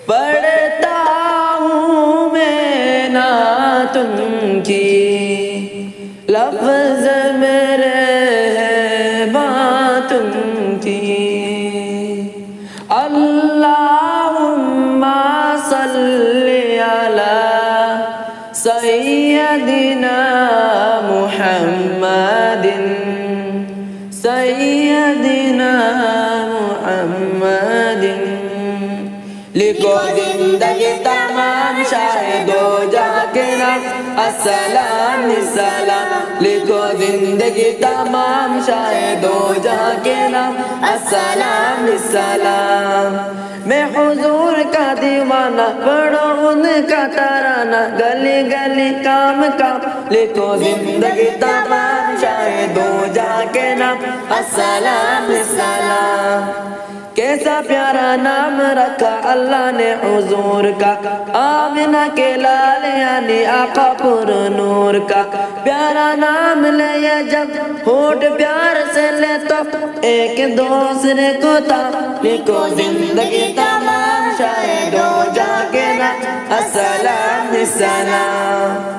پڑھتا ہوں میں نعتوں کی، لفظ میرے ہے باتوں کی، اللہم صلی علی سیدنا محمد، سیدنا محمد۔ لکھو زندگی تمام شاہد و جہاں کے نام، السلام السلام۔ لکھو زندگی تمام شاہد و جہاں کے نام، السلام السلام۔ میں حضور کا دیوانہ، پڑھو ان کا ترانہ، گلی گلی کام کام۔ لکھو زندگی تمام شاہد و جہاں کے نام، السلام السلام۔ کیسا پیارا نام رکھا اللہ نے حضور کا، آمنہ کے لال یعنی آقا پر نور کا۔ پیارا نام لے جب ہونٹ پیار سے لے تو ایک دوسرے کو تھا۔ لکھو زندگی تمام شاہد و جہاں کے نام، السلام السلام۔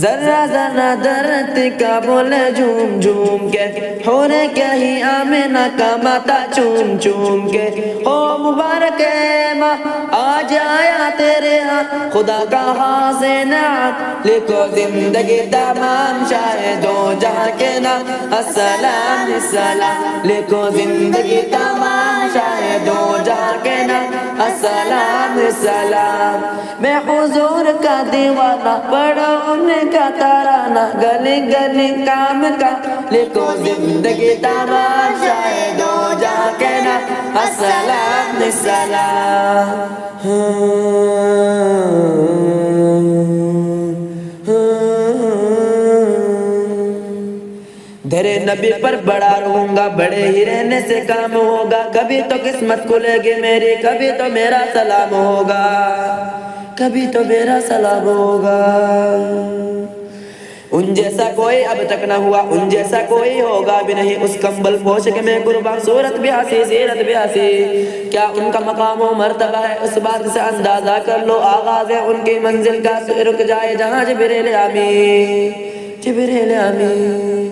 ذرہ ذرہ دھرتی کا بولے جھوم جھوم کے، حور کیا ہی آمنہ کا ماتھا چوم چوم کے۔ ہو مبارک اے ماں آج آیا تیرے ہاں، خدا کا حسین عام۔ لکھو زندگی تمام شاہد و جہاں کے نام، السلام السلام۔ لکھو زندگی تمام شاہد و جہاں کے نام، السلام السلام۔ میں حضور کا دیوانہ، پڑھو ان کا ترانہ، گلی گلی کام کا۔ لکھو زندگی تمام شاہد و جہاں کے نام، السلام السلام۔ دھرے نبی پر بڑا رہوں گا، بڑے ہی رہنے سے کام ہوگا۔ کبھی تو قسمت کھلے گی میری، کبھی تو میرا سلام ہوگا، کبھی تو میرا سلام ہوگا۔ ان جیسا کوئی اب تک نہ ہوا، ان جیسا کوئی ہوگا بھی نہیں، اس کمبل پوش کے میں قربان، صورت بھی ہنسی سیرت بھی ہنسی۔ کیا ان کا مقام و مرتبہ ہے، اس بات سے اندازہ کر لو، آغاز ہے ان کی منزل کا، رک جائے جہاں جبریل امین، جبریل امین۔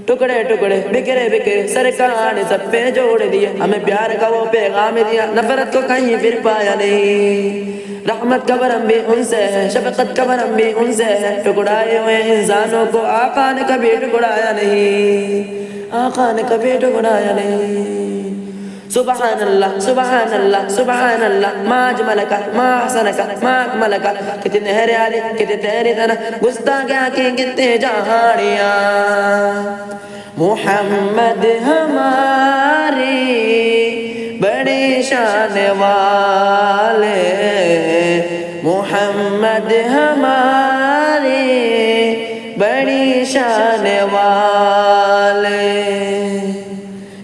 ٹکڑے ٹکڑے بکھرے بکھرے سرکار نے سب پہ جوڑ دیے، ہمیں پیار کا وہ پیغام دیا، نفرت کو کہیں پھر پایا نہیں۔ رحمت کا برم بھی ان سے ہے، شفقت کا برم بھی ان سے ہے، ٹکڑائے ہوئے انسانوں کو آقا نے کبھی ٹکڑایا نہیں، آقا نے کبھی ٹکڑایا نہیں۔ سبحان اللہ سبحان اللہ سبحان اللہ، ما اجملک ما احسنک ما اکملک۔ کتنے ہریالی کتنے تیری طرح گستاخیاں کی کتنے جہاڑیاں، محمد ہماری بڑی شان والے، محمد ہماری بڑی شان والے۔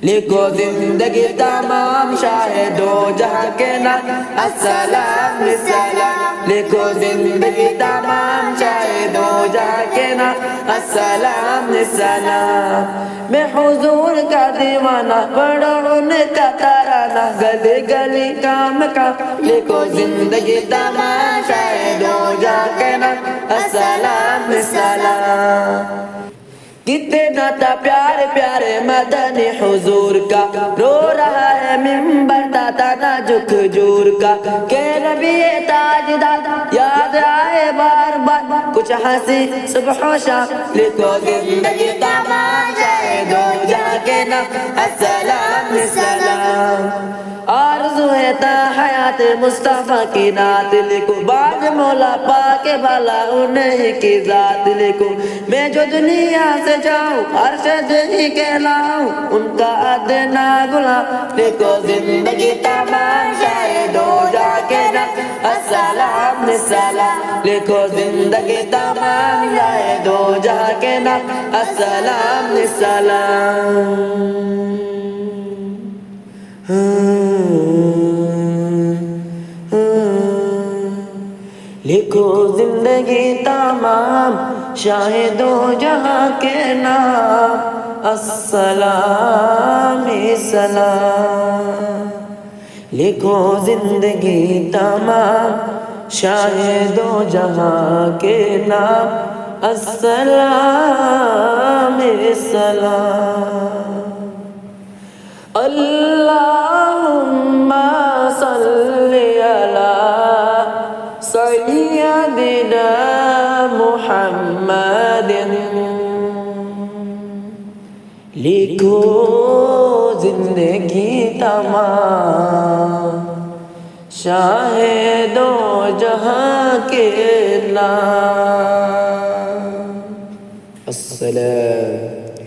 لکھو زندگی تمام شاہد و جہاں کے نام، السلام السلام۔ لکھو زندگی تمام شاہد و جہاں کے نام، السلام السلام۔ میں حضور کا دیوانہ، پڑھو ان کا ترانہ، گلی گلی کام کا۔ لکھو زندگی تمام شاہد و جہاں کے نام، السلام السلام۔ کتنا تھا پیار پیارے مدنی حضور کا، رو رہا ہے منبر داتا نا جھک جور کا، کہ نبی تاجدار یاد آئے بار بار، کچھ ہنسی صبح و شام۔ لکھو زندگی تمام شاہد و جہاں کے نام، السلام السلام۔ آرزو ہے تا حیات مصطفیٰ کی نعت لکھو، باج مولا پاک بالا انہیں کی ذات لکھو۔ میں جو دنیا سے جاؤں عرش ہی کہلاؤں، ان کا ادنا غلام۔ لکھو زندگی تمام شاہد و جہاں کے نام، السلام السلام۔ لکھو زندگی تمام شاہد و جہاں کے نام، السلام السلام۔ لکھو زندگی تمام شاہد و جہاں کے نام السلام سلام لکھو زندگی تمام شاہد و جہاں کے نام السلام سلام اللہم صلی علی سیدنا محمد لکھو زندگی تمام شاہد و جہاں کے نام السلام